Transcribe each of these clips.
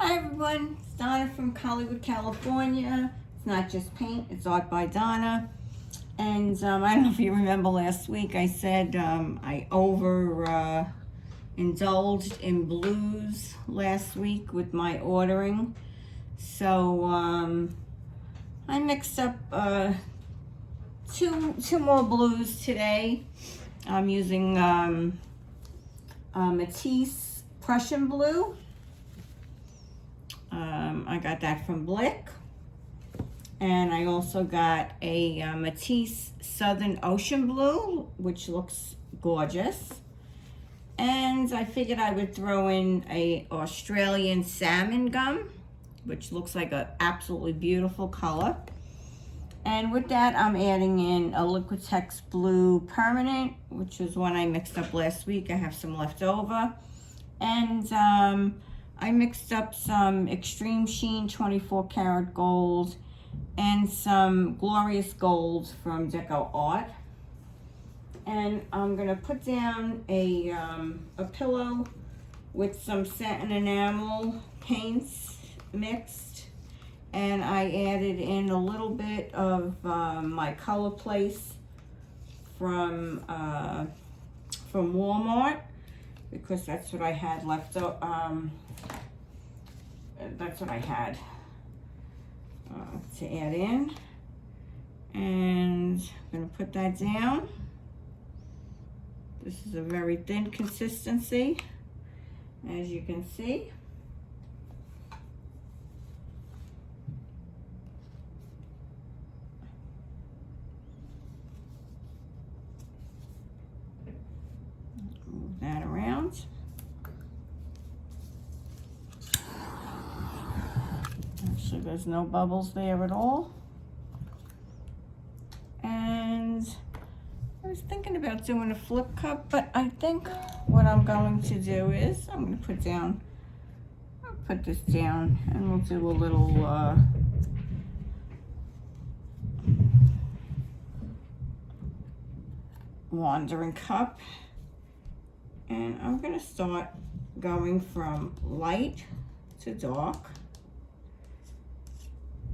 Hi everyone, it's Donna from Hollywood, California. It's not just paint, it's art by Donna. And I don't know if you remember last week I said I indulged in blues last week with my ordering. So I mixed up two more blues today. I'm using Matisse Prussian blue. I got that from Blick. And I also got a Matisse Southern Ocean Blue, which looks gorgeous. And I figured I would throw in a Australian Salmon gum, which looks like an absolutely beautiful color. And with that, I'm adding in a Liquitex Blue Permanent, which is one I mixed up last week. I have some left over. And I mixed up some Extreme Sheen 24 karat gold and some Glorious Gold from Deco Art. And I'm gonna put down a pillow with some satin enamel paints mixed, and I added in a little bit of my color place from Walmart, because that's what I had left. That's what I had to add in, and I'm gonna put that down. This is a very thin consistency, as you can see. Move that around. Actually, there's no bubbles there at all. And I was thinking about doing a flip cup, but I think what I'm going to do is I'm going to put this down, and we'll do a little wandering cup. And I'm going to start going from light to dark.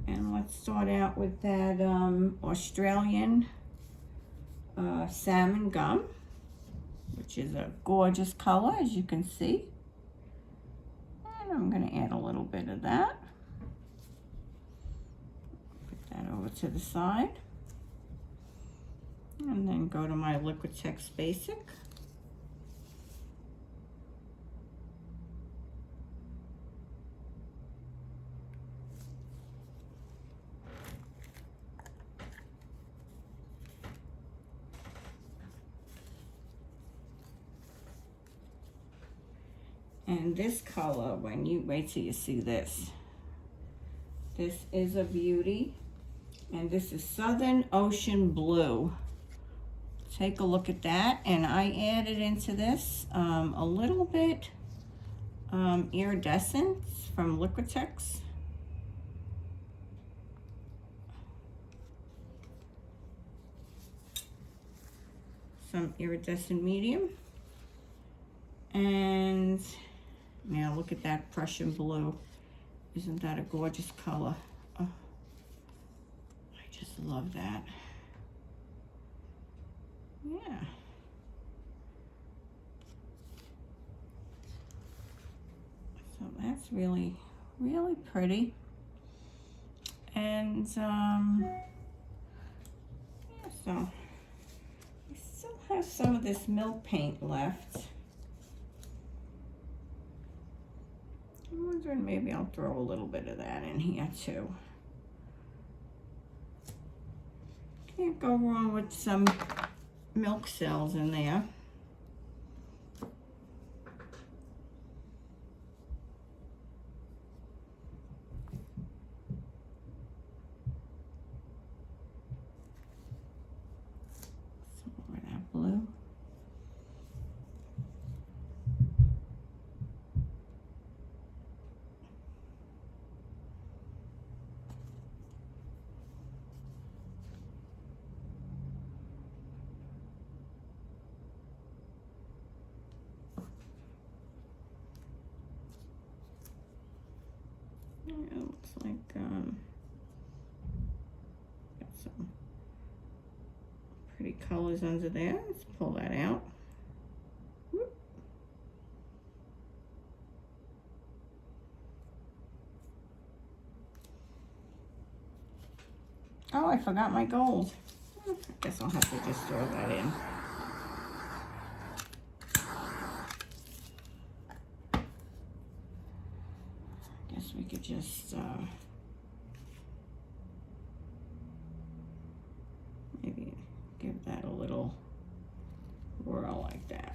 And let's start out with that Australian salmon gum, which is a gorgeous color, as you can see. And I'm going to add a little bit of that. Put that over to the side. And then go to my Liquitex Basic. And this color, when you wait till you see this, this is a beauty. And this is Southern Ocean Blue. Take a look at that. And I added into this a little bit iridescence from Liquitex. Some iridescent medium. And now look at that Prussian blue. Isn't that a gorgeous color? Oh, I just love that. Yeah. So that's really, really pretty. And yeah, so I still have some of this milk paint left. I'm wondering maybe I'll throw a little bit of that in here too. Can't go wrong with some milk cells in there. Some more of that blue. looks like got some pretty colors under there. Let's pull that out. Whoop. Oh, I forgot my gold. I guess I'll have to just throw that in. I guess we could just maybe give that a little whirl like that.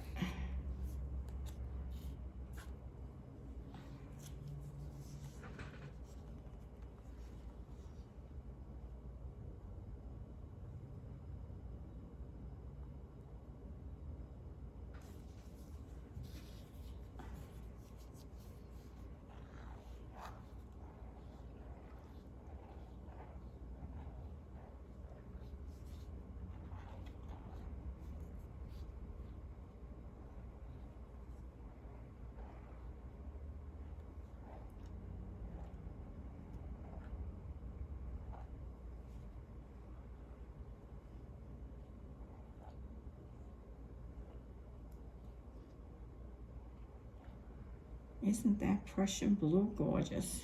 Isn't that Prussian blue gorgeous?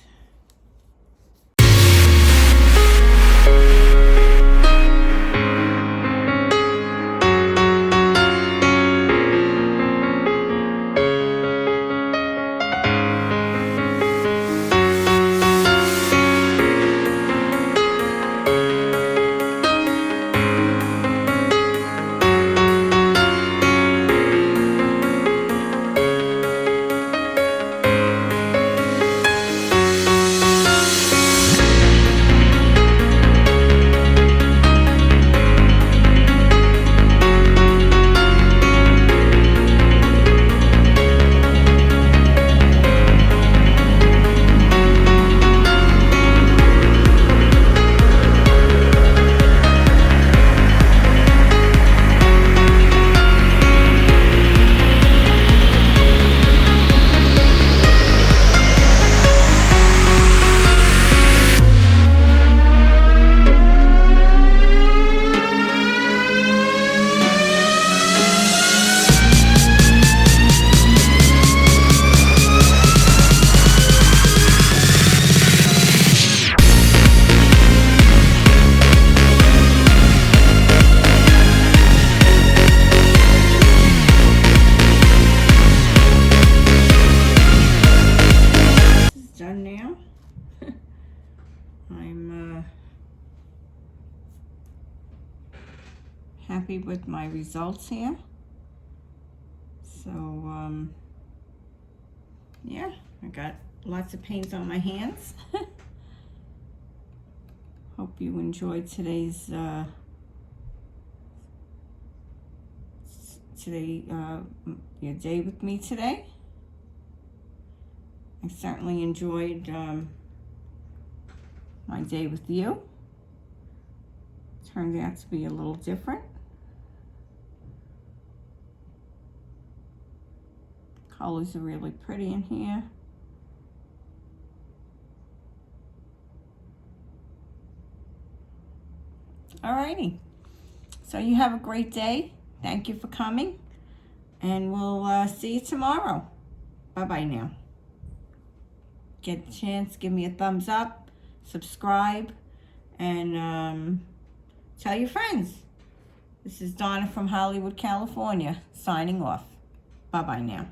Happy with my results here. So yeah, I got lots of paint on my hands. Hope you enjoyed today's your day with me today. I certainly enjoyed my day with you. Turned out to be a little different. Colors are really pretty in here. Alrighty, so you have a great day. Thank you for coming, and we'll see you tomorrow. Bye-bye now. Get a chance, give me a thumbs up, subscribe, and tell your friends. This is Donna from Hollywood, California, signing off. Bye-bye now.